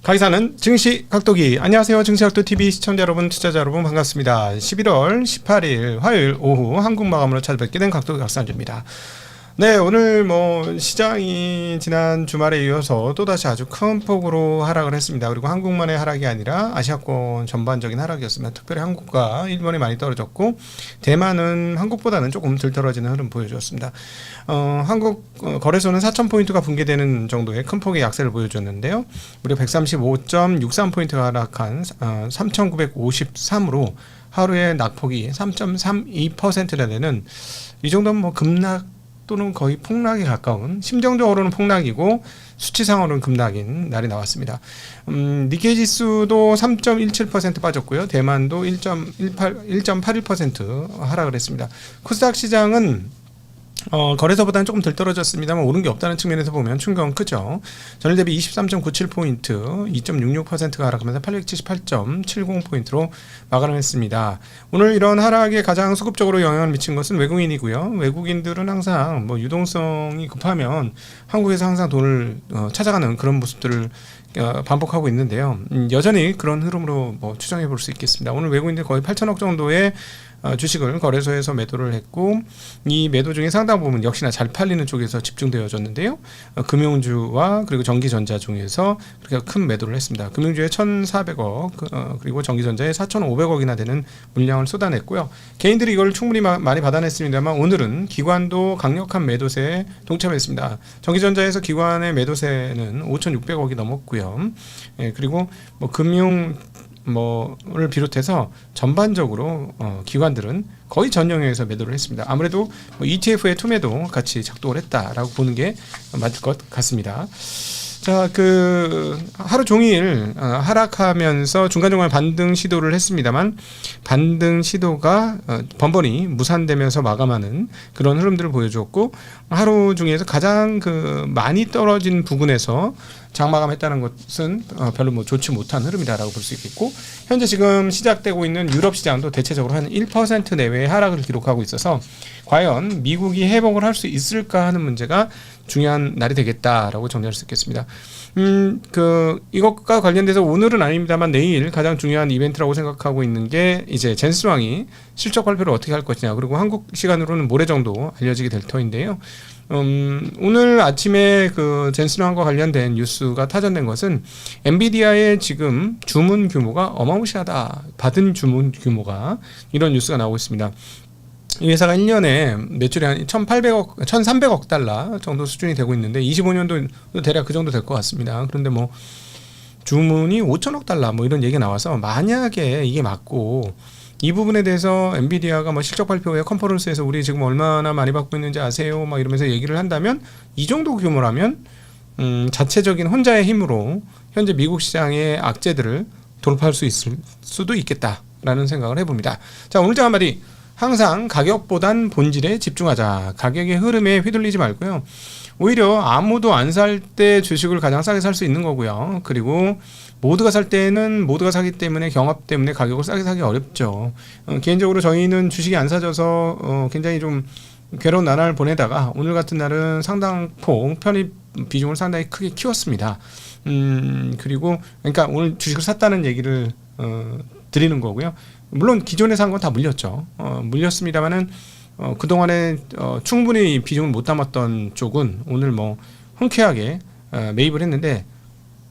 강의사는 증시 각도기. 안녕하세요. 증시각도TV 시청자 여러분, 투자자 여러분 반갑습니다. 11월 18일 화요일 오후 한국 마감으로 찾아뵙게 된 각도기 박상주입니다. 네, 오늘 시장이 지난 주말에 이어서 또다시 아주 큰 폭으로 하락을 했습니다. 그리고 한국만의 하락이 아니라 아시아권 전반적인 하락이었습니다. 특별히 한국과 일본이 많이 떨어졌고, 대만은 한국보다는 조금 덜 떨어지는 흐름 보여주었습니다. 한국 거래소는 4,000포인트가 붕괴되는 정도의 큰 폭의 약세를 보여줬는데요. 무려 135.63포인트가 하락한 3,953으로 하루의 낙폭이 3.32%나 되는, 이 정도면 급락 또는 거의 폭락에 가까운, 심정적으로는 폭락이고 수치상으로는 급락인 날이 나왔습니다. 니케이 지수도 3.17% 빠졌고요. 대만도 1.81% 하락을 했습니다. 코스닥 시장은 거래소보다는 조금 덜 떨어졌습니다만 오른 게 없다는 측면에서 보면 충격은 크죠. 전일 대비 23.97포인트, 2.66%가 하락하면서 878.70포인트로 마감을 했습니다. 오늘 이런 하락에 가장 소극적으로 영향을 미친 것은 외국인이고요. 외국인들은 항상 유동성이 급하면 한국에서 항상 돈을 찾아가는 그런 모습들을 반복하고 있는데요. 여전히 그런 흐름으로 추정해 볼 수 있겠습니다. 오늘 외국인들 거의 8천억 정도의 주식을 거래소에서 매도를 했고, 이 매도 중에 상당 부분 역시나 잘 팔리는 쪽에서 집중되어졌는데요. 금융주와 그리고 전기전자 중에서 그렇게 큰 매도를 했습니다. 금융주에 1,400억, 그리고 전기전자에 4,500억이나 되는 물량을 쏟아냈고요. 개인들이 이걸 충분히 많이 받아냈습니다만 오늘은 기관도 강력한 매도세에 동참했습니다. 전기전자에서 기관의 매도세는 5,600억이 넘었고요. 그리고 금융 를 비롯해서 전반적으로 기관들은 거의 전 영역에서 매도를 했습니다. 아무래도 ETF의 투매도 같이 작동을 했다라고 보는 게 맞을 것 같습니다. 자, 하루 종일 하락하면서 중간중간 반등 시도를 했습니다만, 반등 시도가 번번이 무산되면서 마감하는 그런 흐름들을 보여주었고, 하루 중에서 가장 많이 떨어진 부근에서 장마감했다는 것은 별로 좋지 못한 흐름이다라고 볼 수 있겠고, 현재 지금 시작되고 있는 유럽 시장도 대체적으로 한 1% 내외의 하락을 기록하고 있어서 과연 미국이 회복을 할 수 있을까 하는 문제가 중요한 날이 되겠다라고 정리할 수 있겠습니다. 이것과 관련돼서 오늘은 아닙니다만 내일 가장 중요한 이벤트라고 생각하고 있는 게 이제 젠슨왕이 실적 발표를 어떻게 할 것이냐, 그리고 한국 시간으로는 모레 정도 알려지게 될 터인데요. 오늘 아침에 젠슨왕과 관련된 뉴스가 타전된 것은 엔비디아의 지금 주문 규모가 어마무시하다, 받은 주문 규모가, 이런 뉴스가 나오고 있습니다. 이 회사가 1년에 매출이 한 1,300억 달러 정도 수준이 되고 있는데 25년도 대략 그 정도 될 것 같습니다. 그런데 주문이 5천억 달러 이런 얘기가 나와서, 만약에 이게 맞고 이 부분에 대해서 엔비디아가 실적 발표 후에 컨퍼런스에서 우리 지금 얼마나 많이 받고 있는지 아세요? 이러면서 얘기를 한다면, 이 정도 규모라면 자체적인 혼자의 힘으로 현재 미국 시장의 악재들을 돌파할 수 있을 수도 있겠다라는 생각을 해봅니다. 자, 오늘장 한마디. 항상 가격보단 본질에 집중하자. 가격의 흐름에 휘둘리지 말고요. 오히려 아무도 안 살 때 주식을 가장 싸게 살 수 있는 거고요. 그리고 모두가 살 때는 모두가 사기 때문에, 경합 때문에 가격을 싸게 사기 어렵죠. 개인적으로 저희는 주식이 안 사져서 굉장히 좀 괴로운 나날을 보내다가 오늘 같은 날은 상당폭 편입 비중을 상당히 크게 키웠습니다. 그리고 그러니까 오늘 주식을 샀다는 얘기를 드리는 거고요. 물론 기존에 산 건 다 물렸죠. 물렸습니다만은 그동안에 충분히 비중을 못 담았던 쪽은 오늘 흔쾌하게 매입을 했는데,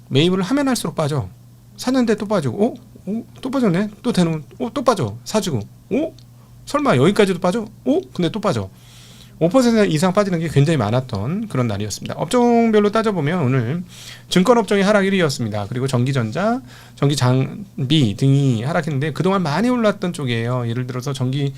매입을 하면 할수록 빠져. 샀는데 또 빠지고, 또 빠졌네. 또 되는, 또 빠져. 사주고, 설마 여기까지도 빠져? 근데 또 빠져. 5% 이상 빠지는 게 굉장히 많았던 그런 날이었습니다. 업종별로 따져보면 오늘 증권업종이 하락 1위였습니다. 그리고 전기전자, 전기장비 등이 하락했는데 그동안 많이 올랐던 쪽이에요. 예를 들어서 전기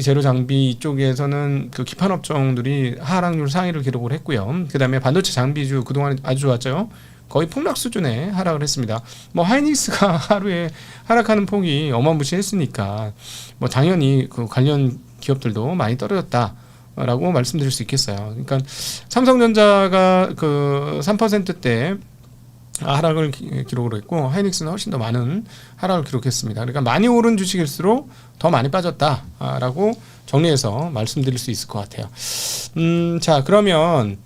재료장비 쪽에서는 기판업종들이 하락률 상위를 기록을 했고요. 그 다음에 반도체 장비주 그동안 아주 좋았죠. 거의 폭락 수준의 하락을 했습니다. 하이닉스가 하루에 하락하는 폭이 어마무시했으니까 당연히 관련 기업들도 많이 떨어졌다라고 말씀드릴 수 있겠어요. 그러니까 삼성전자가 3%대 하락을 기록을 했고, 하이닉스는 훨씬 더 많은 하락을 기록했습니다. 그러니까 많이 오른 주식일수록 더 많이 빠졌다라고 정리해서 말씀드릴 수 있을 것 같아요. 자, 그러면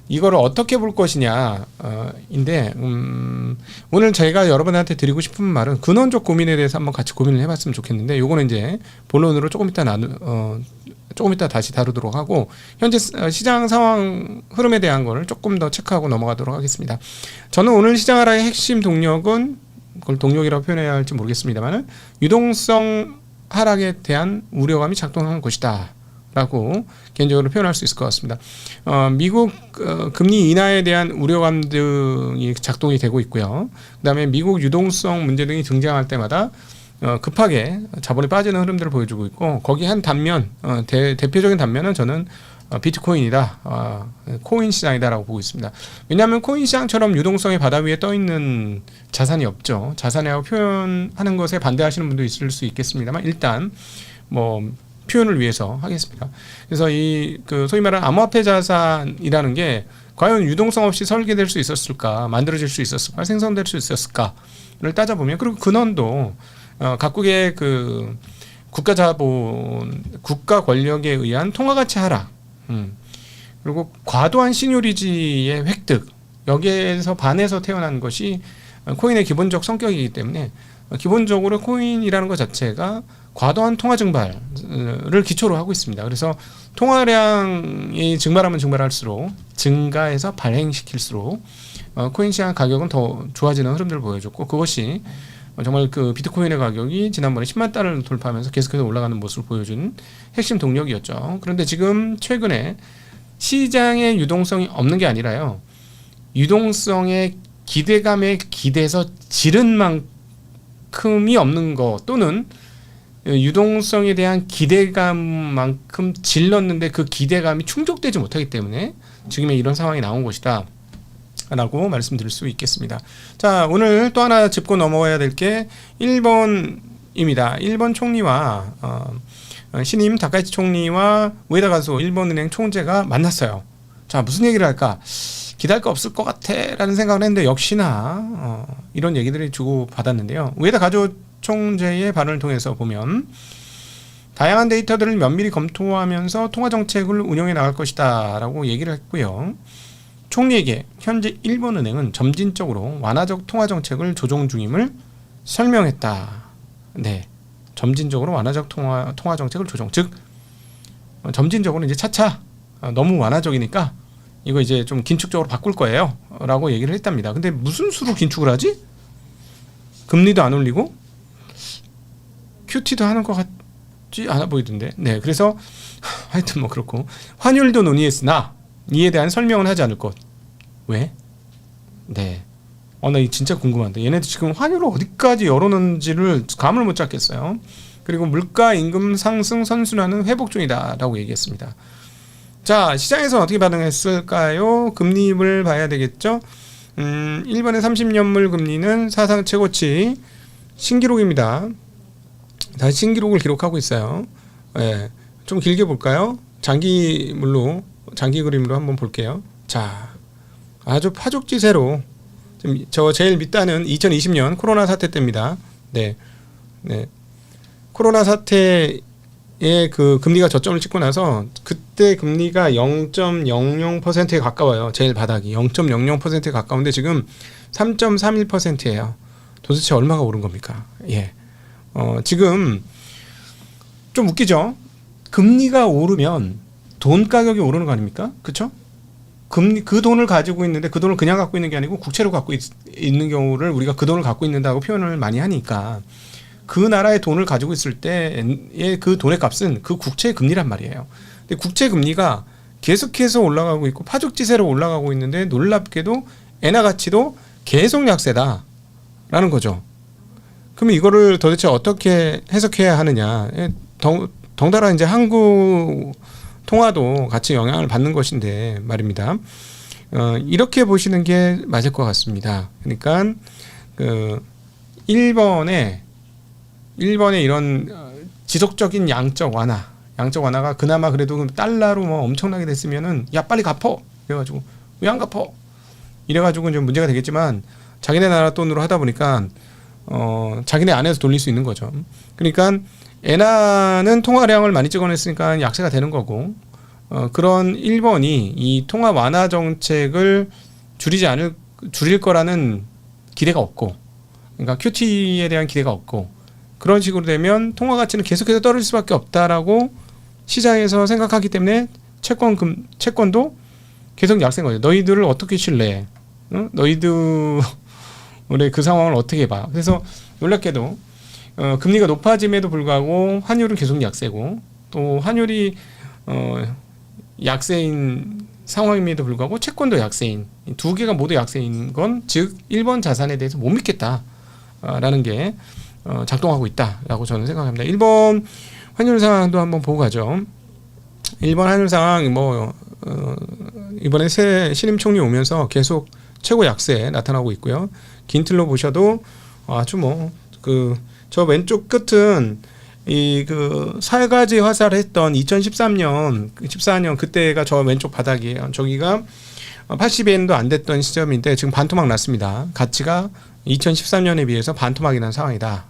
이거를 어떻게 볼 것이냐 인데 오늘 제가 여러분한테 드리고 싶은 말은 근원적 고민에 대해서 한번 같이 고민을 해봤으면 좋겠는데, 요거는 이제 본론으로 조금 이따 다시 다루도록 하고, 현재 시장 상황 흐름에 대한 걸 조금 더 체크하고 넘어가도록 하겠습니다. 저는 오늘 시장 하락의 핵심 동력은, 그걸 동력이라고 표현해야 할지 모르겠습니다만, 유동성 하락에 대한 우려감이 작동한 것이다 라고 개인적으로 표현할 수 있을 것 같습니다. 미국 금리 인하에 대한 우려감 등이 작동이 되고 있고요. 그 다음에 미국 유동성 문제 등이 등장할 때마다 급하게 자본이 빠지는 흐름들을 보여주고 있고, 거기 한 단면, 대표적인 단면은 저는 비트코인이다, 코인 시장이다라고 보고 있습니다. 왜냐하면 코인 시장처럼 유동성의 바다 위에 떠 있는 자산이 없죠. 자산이라고 표현하는 것에 반대하시는 분도 있을 수 있겠습니다만, 일단 표현을 위해서 하겠습니다. 그래서 소위 말하는 암호화폐 자산이라는 게 과연 유동성 없이 설계될 수 있었을까, 만들어질 수 있었을까, 생성될 수 있었을까를 따져보면, 그리고 근원도 각국의 국가 자본, 국가 권력에 의한 통화 가치 하락, 그리고 과도한 시늉리지의 획득, 여기에서 반해서 태어난 것이 코인의 기본적 성격이기 때문에, 기본적으로 코인이라는 것 자체가 과도한 통화 증발을 기초로 하고 있습니다. 그래서 통화량이 증발하면 증발할수록, 증가해서 발행시킬수록 코인 시장 가격은 더 좋아지는 흐름들을 보여줬고, 그것이 정말 비트코인의 가격이 지난번에 10만 달러를 돌파하면서 계속해서 올라가는 모습을 보여준 핵심 동력이었죠. 그런데 지금 최근에 시장의 유동성이 없는 게 아니라요, 유동성의 기대감에 기대서 지른 만큼이 없는 것, 또는 유동성에 대한 기대감만큼 질렀는데 그 기대감이 충족되지 못하기 때문에 지금의 이런 상황이 나온 것이다 라고 말씀드릴 수 있겠습니다. 자, 오늘 또 하나 짚고 넘어가야 될 게 1번입니다. 일본 총리와 신임 다카이치 총리와 우에다 가수 일본은행 총재가 만났어요. 자, 무슨 얘기를 할까? 기대할 거 없을 것 같아 라는 생각을 했는데, 역시나 이런 얘기들이 주고받았는데요. 우에다 가수 총재의 발언을 통해서 보면, 다양한 데이터들을 면밀히 검토하면서 통화정책을 운영해 나갈 것이다 라고 얘기를 했고요. 총리에게 현재 일본은행은 점진적으로 완화적 통화정책을 조정 중임을 설명했다. 네, 점진적으로 완화적 통화정책을 조정, 즉 점진적으로 이제 차차 너무 완화적이니까 이거 이제 좀 긴축적으로 바꿀 거예요 라고 얘기를 했답니다. 근데 무슨 수로 긴축을 하지? 금리도 안 올리고 QT도 하는 것 같지 않아 보이던데. 네, 그래서 하여튼 그렇고, 환율도 논의했으나 이에 대한 설명은 하지 않을 것. 왜? 네, 나 이 진짜 궁금한데, 얘네들 지금 환율을 어디까지 열어놓는지를 감을 못 잡겠어요. 그리고 물가 임금 상승 선순환은 회복 중이다 라고 얘기했습니다. 자, 시장에서 어떻게 반응했을까요? 금리를 봐야 되겠죠. 일본의 30년물 금리는 사상 최고치 신기록입니다. 다시 신기록을 기록하고 있어요. 네, 좀 길게 볼까요? 장기 그림으로 한번 볼게요. 자, 아주 파죽지세로, 저 제일 밑단은 2020년 코로나 사태 때입니다. 네, 코로나 사태에 금리가 저점을 찍고 나서 그때 금리가 0.00%에 가까워요. 제일 바닥이 0.00%에 가까운데 지금 3.31%예요. 도대체 얼마가 오른 겁니까? 예. 지금 좀 웃기죠? 금리가 오르면 돈 가격이 오르는 거 아닙니까? 그렇죠? 그 돈을 가지고 있는데, 그 돈을 그냥 갖고 있는 게 아니고 국채로 갖고 있는 경우를 우리가 그 돈을 갖고 있는다고 표현을 많이 하니까, 그 나라의 돈을 가지고 있을 때의 그 돈의 값은 그 국채의 금리란 말이에요. 근데 국채 금리가 계속해서 올라가고 있고 파죽지세로 올라가고 있는데, 놀랍게도 엔화 가치도 계속 약세다라는 거죠. 그러면 이거를 도대체 어떻게 해석해야 하느냐? 덩달아 이제 한국 통화도 같이 영향을 받는 것인데 말입니다. 이렇게 보시는 게 맞을 것 같습니다. 그러니까 일본의 이런 지속적인 양적 완화가 그나마 그래도 달러로 엄청나게 됐으면은, 야 빨리 갚어 그래가지고 왜 안 갚어 이래가지고 좀 문제가 되겠지만, 자기네 나라 돈으로 하다 보니까 자기네 안에서 돌릴 수 있는 거죠. 그러니까 엔화는 통화량을 많이 찍어냈으니까 약세가 되는 거고, 그런 일본이 이 통화 완화 정책을 줄일 거라는 기대가 없고, 그러니까 QT에 대한 기대가 없고, 그런 식으로 되면 통화 가치는 계속해서 떨어질 수밖에 없다라고 시장에서 생각하기 때문에 채권도 계속 약세인 거죠. 너희들을 어떻게 신뢰해? 응? 너희들의 그 상황을 어떻게 봐? 그래서 놀랍게도 금리가 높아짐에도 불구하고 환율은 계속 약세고, 또 환율이 약세인 상황임에도 불구하고 채권도 약세인, 두 개가 모두 약세인 건 즉 일본 자산에 대해서 못 믿겠다라는 게 작동하고 있다라고 저는 생각합니다. 일본 환율 상황도 한번 보고 가죠. 일본 환율 상황 이번에 새 신임 총리 오면서 계속 최고 약세 나타나고 있고요. 긴 틀로 보셔도 아주 저 왼쪽 끝은 사회가지 화살했던 2013년, 14년 그때가 저 왼쪽 바닥이에요. 저기가 80엔도 안 됐던 시점인데 지금 반토막 났습니다. 가치가 2013년에 비해서 반토막이 난 상황이다.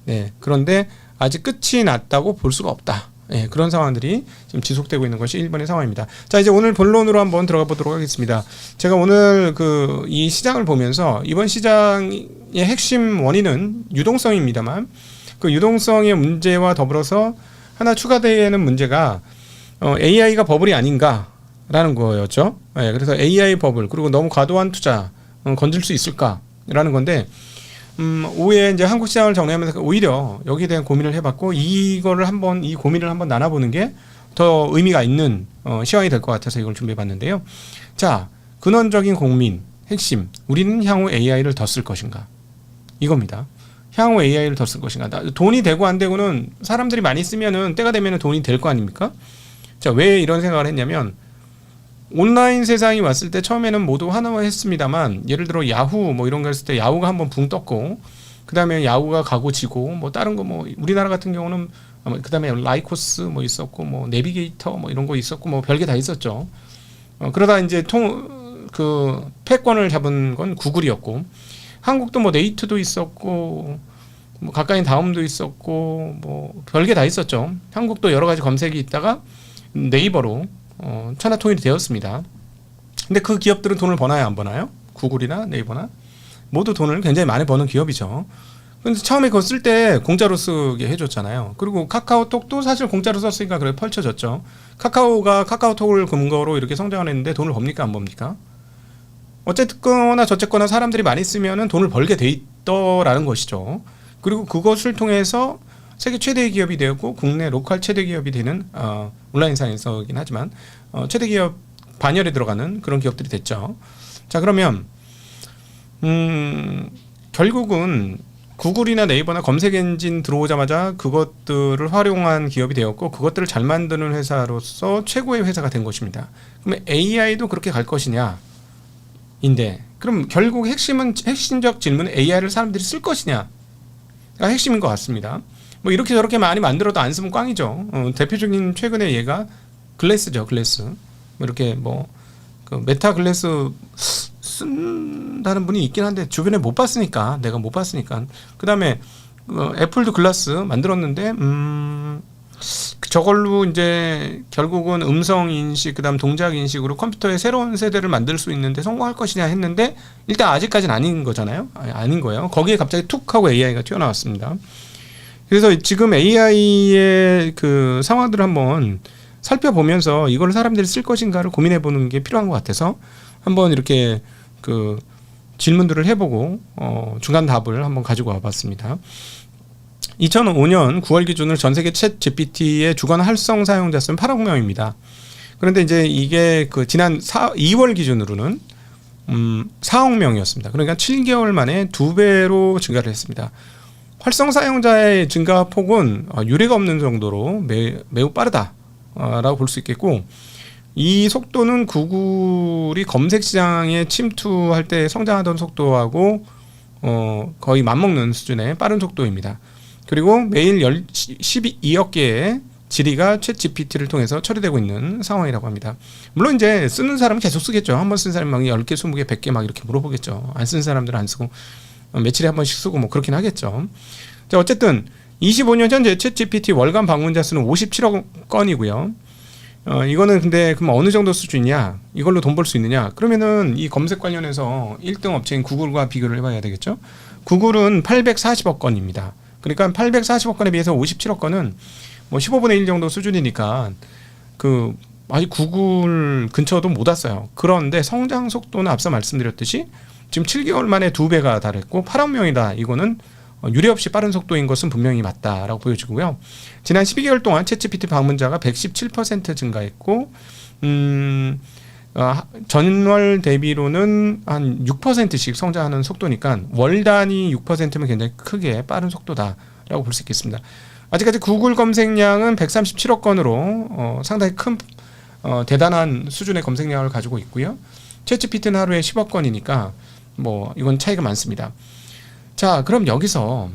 네. 그런데 아직 끝이 났다고 볼 수가 없다. 네, 그런 상황들이 지금 지속되고 있는 것이 일본의 상황입니다. 자, 이제 오늘 본론으로 한번 들어가 보도록 하겠습니다. 제가 오늘 이 시장을 보면서 이번 시장의 핵심 원인은 유동성입니다만, 그 유동성의 문제와 더불어서 하나 추가되는 문제가 AI가 버블이 아닌가라는 거였죠. 네, 그래서 AI 버블, 그리고 너무 과도한 투자 건질 수 있을까라는 건데, 오후에 이제 한국 시장을 정리하면서 오히려 여기에 대한 고민을 해봤고, 이 고민을 한번 나눠보는 게 더 의미가 있는 시황이 될 것 같아서 이걸 준비해봤는데요. 자, 근원적인 고민 핵심, 우리는 향후 AI를 더 쓸 것인가, 이겁니다. 향후 AI를 더 쓸 것인가. 돈이 되고 안 되고는 사람들이 많이 쓰면은 때가 되면은 돈이 될 거 아닙니까? 자, 왜 이런 생각을 했냐면, 온라인 세상이 왔을 때 처음에는 모두 하나화했습니다만, 예를 들어 야후 이런 거 했을 때 야후가 한번 붕 떴고, 그 다음에 야후가 가고 지고 다른 거 우리나라 같은 경우는 그 다음에 라이코스 있었고 내비게이터 이런 거 있었고 별게 다 있었죠. 그러다 이제 패권을 잡은 건 구글이었고, 한국도 네이트도 있었고 가까이 다음도 있었고 별게 다 있었죠. 한국도 여러 가지 검색이 있다가 네이버로 천하통일이 되었습니다. 근데 그 기업들은 돈을 버나요, 안 버나요? 구글이나 네이버나 모두 돈을 굉장히 많이 버는 기업이죠. 근데 처음에 그거 쓸 때 공짜로 쓰게 해줬잖아요. 그리고 카카오톡도 사실 공짜로 썼으니까 그래 펼쳐졌죠. 카카오가 카카오톡을 근거로 이렇게 성장을 했는데 돈을 법니까, 안 법니까? 어쨌거나 저쨌거나 사람들이 많이 쓰면은 돈을 벌게 돼 있더라는 것이죠. 그리고 그것을 통해서 세계 최대의 기업이 되었고, 국내 로컬 최대 기업이 되는 온라인상에서긴 하지만 최대 기업 반열에 들어가는 그런 기업들이 됐죠. 자, 그러면 결국은 구글이나 네이버나 검색 엔진 들어오자마자 그것들을 활용한 기업이 되었고, 그것들을 잘 만드는 회사로서 최고의 회사가 된 것입니다. 그러면 AI도 그렇게 갈 것이냐? 인데, 그럼 결국 핵심적 질문은 AI를 사람들이 쓸 것이냐가 핵심인 것 같습니다. 이렇게 저렇게 많이 만들어도 안 쓰면 꽝이죠. 대표적인 최근의 예가 글래스죠, 글래스. 이렇게 그 메타 글래스 쓴다는 분이 있긴 한데 주변에 못 봤으니까, 내가 못 봤으니까. 그 다음에 애플도 글라스 만들었는데 저걸로 이제 결국은 음성 인식, 그다음 동작 인식으로 컴퓨터의 새로운 세대를 만들 수 있는데 성공할 것이냐 했는데, 일단 아직까지는 아닌 거잖아요. 아닌 거예요. 거기에 갑자기 툭 하고 AI가 튀어나왔습니다. 그래서 지금 AI의 그 상황들을 한번 살펴보면서 이걸 사람들이 쓸 것인가를 고민해 보는 게 필요한 것 같아서 한번 이렇게 그 질문들을 해보고 중간 답을 한번 가지고 와봤습니다. 2005년 9월 기준으로 전 세계 챗 GPT의 주간 활성 사용자 수는 8억 명입니다. 그런데 이제 이게 그 지난 2월 기준으로는 4억 명이었습니다. 그러니까 7개월 만에 2배로 증가를 했습니다. 활성 사용자의 증가 폭은 유례가 없는 정도로 매우 빠르다라고 볼 수 있겠고, 이 속도는 구글이 검색 시장에 침투할 때 성장하던 속도하고 거의 맞먹는 수준의 빠른 속도입니다. 그리고 매일 12억 개의 질의가 챗 GPT를 통해서 처리되고 있는 상황이라고 합니다. 물론 이제 쓰는 사람은 계속 쓰겠죠. 한번 쓴 사람이 막 10개, 20개, 100개 막 이렇게 물어보겠죠. 안 쓰는 사람들은 안 쓰고 며칠에 한 번씩 쓰고 그렇긴 하겠죠. 자, 어쨌든 25년 현재 챗 GPT 월간 방문자 수는 57억 건이고요. 이거는 근데 그럼 어느 정도 수준이냐? 이걸로 돈 벌 수 있느냐? 그러면은 이 검색 관련해서 1등 업체인 구글과 비교를 해봐야 되겠죠? 구글은 840억 건입니다. 그러니까 840억 건에 비해서 57억 건은 뭐 15분의 1 정도 수준이니까 그 아직 구글 근처도 못 왔어요. 그런데 성장 속도는 앞서 말씀드렸듯이 지금 7개월 만에 2배가 달했고 8억 명이다. 이거는 유례없이 빠른 속도인 것은 분명히 맞다라고 보여지고요. 지난 12개월 동안 챗GPT 방문자가 117% 증가했고 전월 대비로는 한 6%씩 성장하는 속도니까 월 단위 6%면 굉장히 크게 빠른 속도다라고 볼 수 있겠습니다. 아직까지 구글 검색량은 137억 건으로 상당히 큰 대단한 수준의 검색량을 가지고 있고요. 챗GPT는 하루에 10억 건이니까 뭐 이건 차이가 많습니다. 자, 그럼 여기서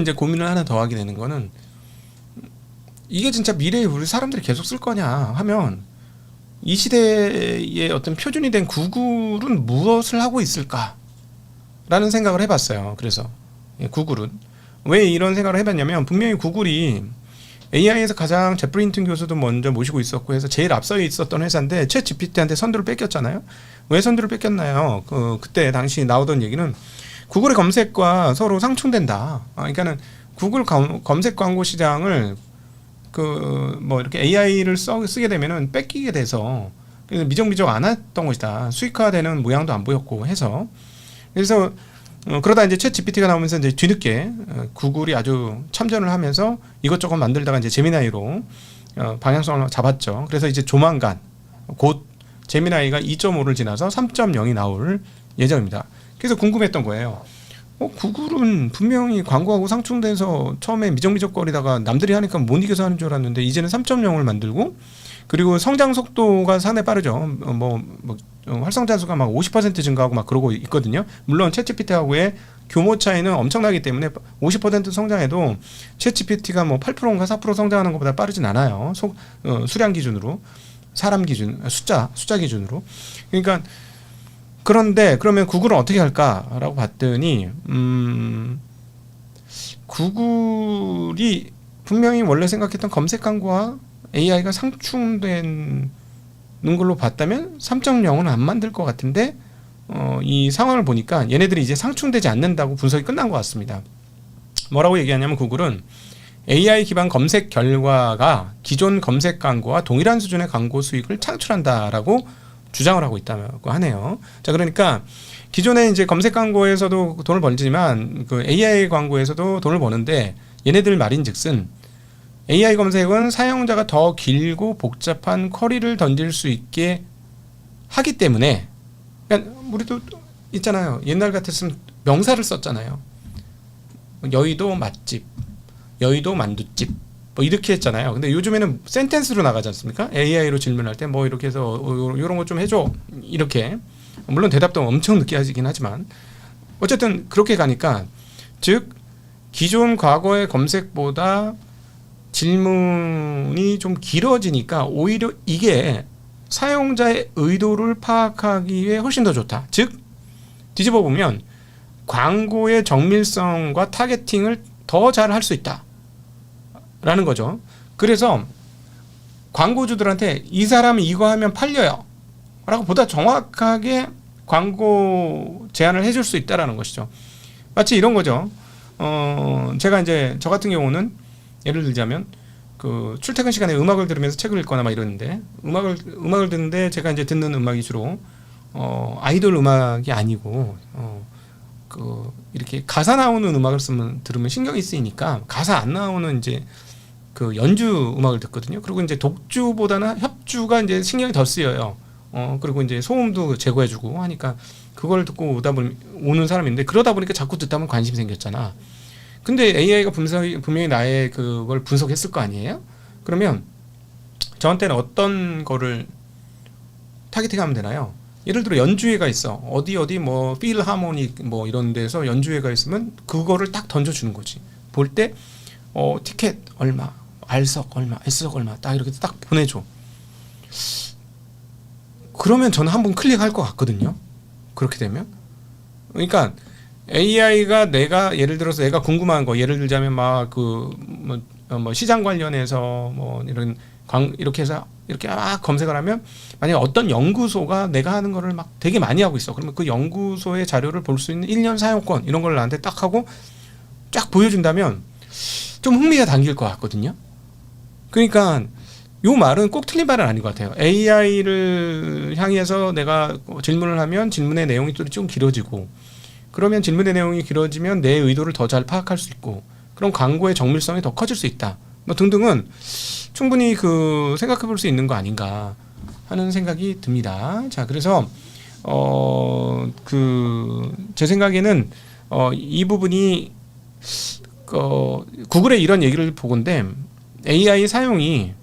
이제 고민을 하나 더 하게 되는 거는 이게 진짜 미래에 우리 사람들이 계속 쓸 거냐 하면 이 시대의 어떤 표준이 된 구글은 무엇을 하고 있을까? 라는 생각을 해봤어요. 그래서 구글은 왜 이런 생각을 해봤냐면 분명히 구글이 AI에서 가장 제프리 힌튼 교수도 먼저 모시고 있었고 해서 제일 앞서 있었던 회사인데 챗 GPT한테 선두를 뺏겼잖아요. 왜 선두를 뺏겼나요? 그때 당시 나오던 얘기는 구글의 검색과 서로 상충된다. 그러니까는 구글 검색 광고 시장을 뭐 이렇게 AI를 쓰게 되면은 뺏기게 돼서 그래서 미적미적 안 했던 것이다. 수익화되는 모양도 안 보였고 해서 그래서 그러다 이제 챗 GPT가 나오면서 이제 뒤늦게 구글이 아주 참전을 하면서 이것저것 만들다가 이제 제미나이로 방향성을 잡았죠. 그래서 이제 조만간 곧 제미나이가 2.5를 지나서 3.0이 나올 예정입니다. 그래서 궁금했던 거예요. 구글은 분명히 광고하고 상충돼서 처음에 미적미적거리다가 남들이 하니까 못 이겨서 하는 줄 알았는데 이제는 3.0을 만들고 그리고 성장 속도가 상당히 빠르죠. 활성자 수가 막 50% 증가하고 막 그러고 있거든요. 물론 챗GPT하고의 규모 차이는 엄청나기 때문에 50% 성장해도 챗GPT가 뭐 8%인가 4% 성장하는 것보다 빠르진 않아요. 수량 기준으로 사람 기준 숫자 기준으로. 그러니까 그런데 그러면 구글은 어떻게 할까라고 봤더니 구글이 분명히 원래 생각했던 검색 광고와 AI가 상충되는 걸로 봤다면 3.0은 안 만들 것 같은데 이 상황을 보니까 얘네들이 이제 상충되지 않는다고 분석이 끝난 것 같습니다. 뭐라고 얘기하냐면 구글은 AI 기반 검색 결과가 기존 검색 광고와 동일한 수준의 광고 수익을 창출한다라고 주장을 하고 있다고 하네요. 자, 그러니까 기존에 이제 검색 광고에서도 돈을 벌지만 그 AI 광고에서도 돈을 버는데 얘네들 말인즉슨 AI 검색은 사용자가 더 길고 복잡한 쿼리를 던질 수 있게 하기 때문에 그러니까 우리도 있잖아요. 옛날 같았으면 명사를 썼잖아요. 여의도 맛집, 여의도 만두집 뭐 이렇게 했잖아요. 근데 요즘에는 센텐스로 나가지 않습니까? AI로 질문할 때 뭐 이렇게 해서 이런 거 좀 해줘 이렇게. 물론 대답도 엄청 느끼하긴 하지만 어쨌든 그렇게 가니까 즉 기존 과거의 검색보다 질문이 좀 길어지니까 오히려 이게 사용자의 의도를 파악하기 위해 훨씬 더 좋다. 즉 뒤집어 보면 광고의 정밀성과 타겟팅을 더 잘 할 수 있다 라는 거죠. 그래서 광고주들한테 이 사람이 이거 하면 팔려요 라고 보다 정확하게 광고 제안을 해줄 수 있다라는 것이죠. 마치 이런 거죠. 제가 이제 저 같은 경우는 예를 들자면 그 출퇴근 시간에 음악을 들으면서 책을 읽거나 막 이러는데 음악을 듣는데 제가 이제 듣는 음악이 주로 아이돌 음악이 아니고 그 이렇게 가사 나오는 음악을 들으면 신경이 쓰이니까 가사 안 나오는 이제 그 연주 음악을 듣거든요. 그리고 이제 독주보다는 협주가 이제 신경이 더 쓰여요. 그리고 이제 소음도 제거해주고 하니까 그걸 듣고 오는 사람인데 그러다 보니까 자꾸 듣다 보면 관심이 생겼잖아. 근데 AI가 분명히 나의 그걸 분석했을 거 아니에요? 그러면 저한테는 어떤 거를 타겟팅하면 되나요? 예를 들어 연주회가 있어. 어디 뭐 필하모닉 뭐 이런 데서 연주회가 있으면 그거를 딱 던져주는 거지. 볼 때 티켓 얼마, R석 얼마, S석 얼마 딱 이렇게 딱 보내줘. 그러면 저는 한번 클릭할 것 같거든요. 그렇게 되면. 그러니까 AI가 예를 들어서 내가 궁금한 거 예를 들자면 막 뭐 시장 관련해서 뭐 이런 이렇게 해서 이렇게 막 검색을 하면 만약에 어떤 연구소가 내가 하는 거를 막 되게 많이 하고 있어. 그러면 그 연구소의 자료를 볼 수 있는 1년 사용권 이런 걸 나한테 딱 하고 쫙 보여준다면 좀 흥미가 당길 것 같거든요. 그러니까 요 말은 꼭 틀린 말은 아닌 것 같아요. AI를 향해서 내가 질문을 하면 질문의 내용이 좀 길어지고, 그러면 질문의 내용이 길어지면 내 의도를 더 잘 파악할 수 있고, 그럼 광고의 정밀성이 더 커질 수 있다. 뭐 등등은 충분히 그 생각해 볼 수 있는 거 아닌가 하는 생각이 듭니다. 자, 그래서 제 생각에는 이 부분이 구글의 이런 얘기를 보건데 AI 사용이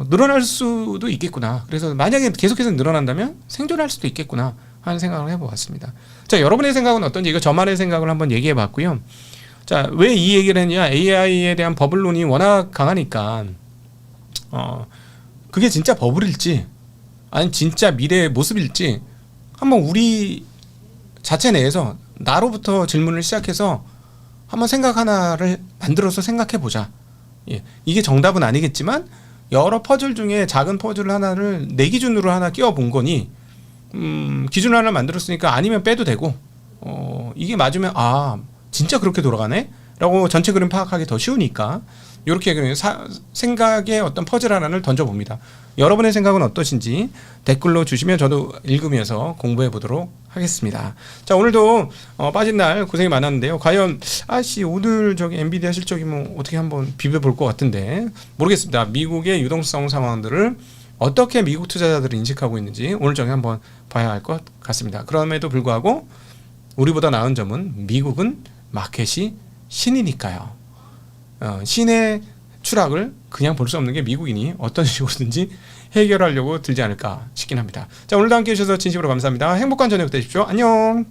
늘어날 수도 있겠구나. 그래서 만약에 계속해서 늘어난다면 생존할 수도 있겠구나 하는 생각을 해보았습니다. 자, 여러분의 생각은 어떤지 이거 저만의 생각을 한번 얘기해봤고요. 자, 왜 이 얘기를 했냐? AI에 대한 버블론이 워낙 강하니까 그게 진짜 버블일지 아니면 진짜 미래의 모습일지 한번 우리 자체 내에서 나로부터 질문을 시작해서 한번 생각 하나를 만들어서 생각해보자. 예, 이게 정답은 아니겠지만 여러 퍼즐 중에 작은 퍼즐 하나를 내 기준으로 하나 끼워본 거니 기준 하나 만들었으니까 아니면 빼도 되고 이게 맞으면 진짜 그렇게 돌아가네? 라고 전체 그림 파악하기 더 쉬우니까 이렇게 생각의 어떤 퍼즐 하나를 던져봅니다. 여러분의 생각은 어떠신지 댓글로 주시면 저도 읽으면서 공부해 보도록 하겠습니다. 자, 오늘도 빠진 날 고생이 많았는데요. 과연 오늘 저기 엔비디아 실적이 뭐 어떻게 한번 비벼볼 것 같은데 모르겠습니다. 미국의 유동성 상황들을 어떻게 미국 투자자들이 인식하고 있는지 오늘 저녁에 한번 봐야 할 것 같습니다. 그럼에도 불구하고 우리보다 나은 점은 미국은 마켓이 신이니까요. 신의 추락을 그냥 볼 수 없는 게 미국이니 어떤 식으로든지 해결하려고 들지 않을까 싶긴 합니다. 자, 오늘도 함께 해주셔서 진심으로 감사합니다. 행복한 저녁 되십시오. 안녕.